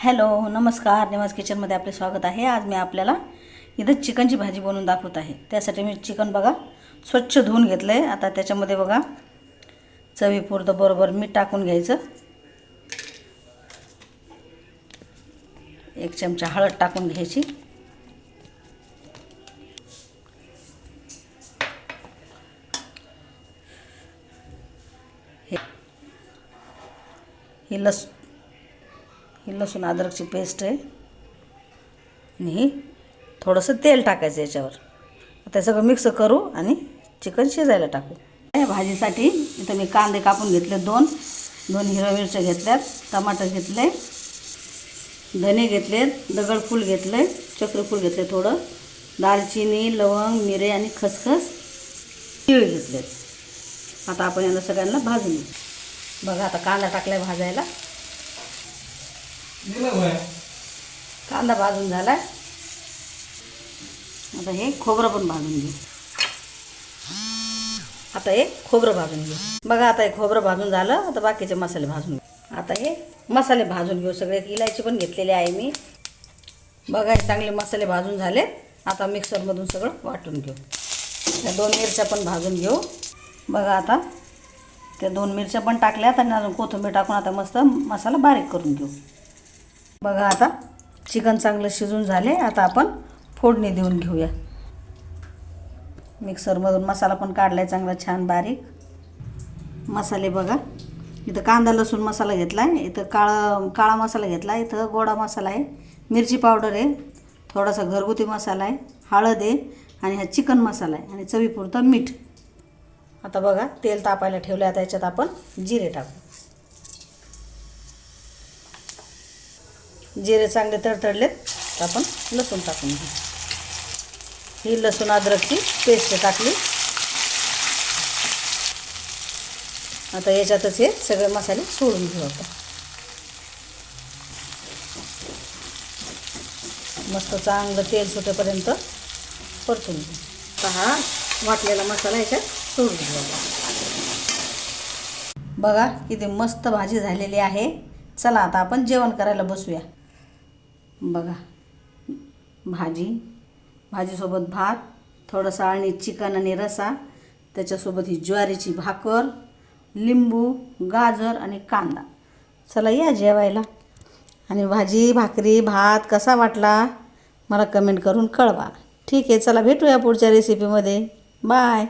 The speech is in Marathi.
हॅलो नमस्कार, निवास किचनमध्ये आपले स्वागत आहे। आज मी आपल्याला इथं चिकनची भाजी बनवून दाखवत आहे। त्यासाठी मी चिकन बघा स्वच्छ धुवून घेतलं आहे। आता त्याच्यामध्ये बघा चवीपुरतं बरोबर मीठ टाकून घ्यायचं, 1 चमचा हळद टाकून घ्यायची, ही लसूण अद्रकची पेस्ट आहे आणि ही थोडंसं तेल टाकायचं याच्यावर। आता सगळं मिक्स करू आणि चिकन शिजायला टाकू। या भाजीसाठी इथं मी कांदे कापून घेतले, दोन हिरव्या मिरच्या घेतल्यात, टमाटर घेतले, धने घेतले, दगडफूल घेतले, चक्रफूल घेतले, थोडं दालचिनी, लवंग, मिरे आणि खसखस, तीळ घेतलेत। आता आपण यांना सगळ्यांना भाजून घेऊ। बघा आता कांदा टाकलाय भाजायला, कांदा भाजून झालाय। आता हे खोबरं पण भाजून घेऊ। आता हे खोबरं भाजून घेऊ। बघा आता हे खोबरं भाजून झालं। आता बाकीचे मसाले भाजून घेऊ। आता हे मसाले भाजून घेऊ सगळे। इलायची पण घेतलेली आहे मी। बघा हे चांगले मसाले भाजून झाले। आता मिक्सरमधून सगळं वाटून घेऊ। त्या 2 मिरच्या पण भाजून घेऊ। बघा आता त्या 2 मिरच्या पण टाकल्यात आणि अजून कोथिंबीर टाकून आता मस्त मसाला बारीक करून घेऊ। बघा आता चिकन चांगलं शिजून झाले। आता आपण फोडणी देऊन घेऊया। मिक्सरमधून मसाला पण काढलाय चांगला छान बारीक। मसाले बघा इथं कांदा लसूण मसाला घेतला आहे, इथं काळा मसाला घेतला आहे, इथं गोडा मसाला आहे, मिरची पावडर आहे, थोडासा घरगुती मसाला आहे, हळद आहे आणि हा चिकन मसाला आहे आणि चवीपुरतं मीठ। आता बघा तेल तापायला ठेवलं। आता याच्यात आपण जिरे टाकू। जिरे चांगले तडतडलेत तर आपण लसूण टाकून घेऊ। ही लसूण अद्रकची पेस्ट टाकली। आता याच्यातच हे सगळे मसाले सोडून घेऊ आपण। मस्त चांगलं तेल सुटेपर्यंत परतून घेऊ। आता हा वाटलेला मसाला याच्यात सोडून घेऊ। बघा किती मस्त भाजी झालेली आहे। चला आता आपण जेवण करायला बसूया। बघा भाजीसोबत भात, थोडंसं आणि चिकन आणि रसा, त्याच्यासोबत ही ज्वारीची भाकर, लिंबू, गाजर आणि कांदा। चला या जेवायला। आणि भाजी भाकरी भात कसा वाटला मला कमेंट करून कळवा। ठीक आहे, चला भेटूया पुढच्या रेसिपीमध्ये। बाय।